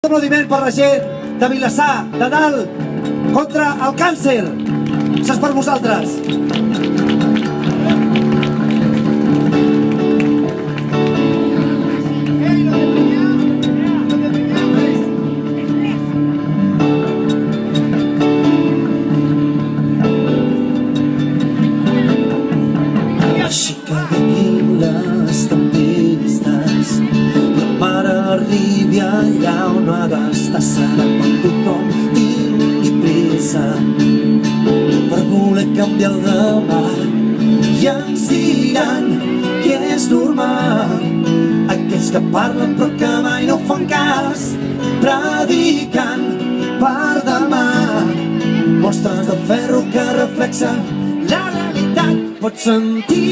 Aplaudiment per la gent de Vilassar, de Dalt, contra el càncer. Això és per vosaltres. Així que d'aquí les tempestes, la mare arribi allà on no ha d'estar. Serà quan tothom tingui pressa per voler canviar el demà. I ens diran que és normal aquells que parlen però que mai no fan cas, predicant per demà mostres de ferro que reflexen la realitat. Pots sentir-ho,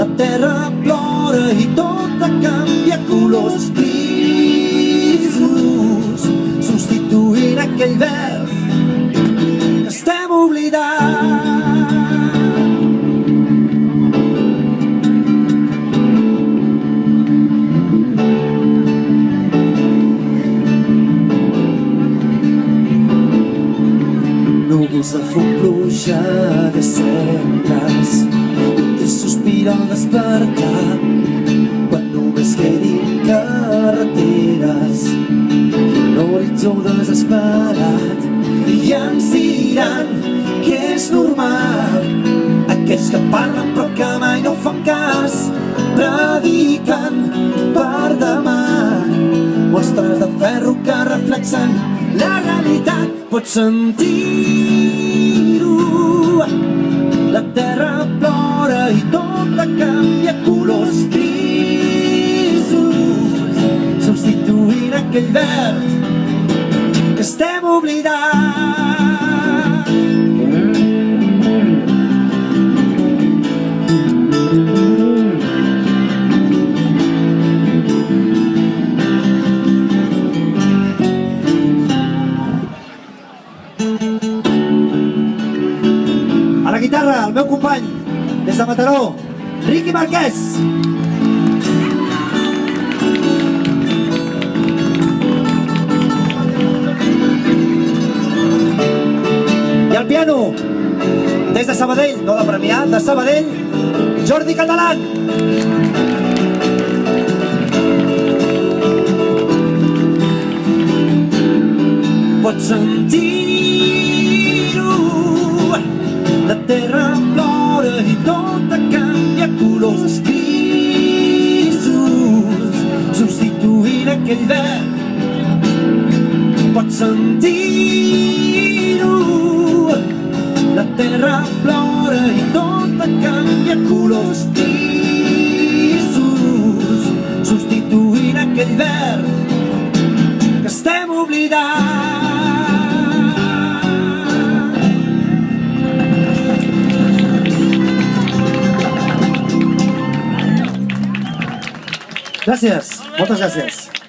la terra plora i tot canvia colors grisos, substituint aquell verd que estem oblidant. Núvols de fum, pluja de cendres, un trist sospir al despertar, quan només quedin carreteres i un horitzó desesperat. I ens diran que és normal aquells que parlen però que mai no fan cas, predicant per demà mostres de ferro que reflexen la realitat. Pots sentir-ho, la terra plora i tot canvia colors grisos, substituint aquell verd que estem oblidant. A la guitarra, el meu company, des de Mataró, Riqui Marquès. I al piano, des de Sabadell, no de Premià, de Sabadell, Jordi Catalán. Pots sentir-ho, la terra plora i tot canvia colors grisos, substituint aquell verd. Pots sentir-ho, la terra plora i tot canvia colors grisos, substituint aquell verd que estem oblidant. Gràcies, moltes gràcies.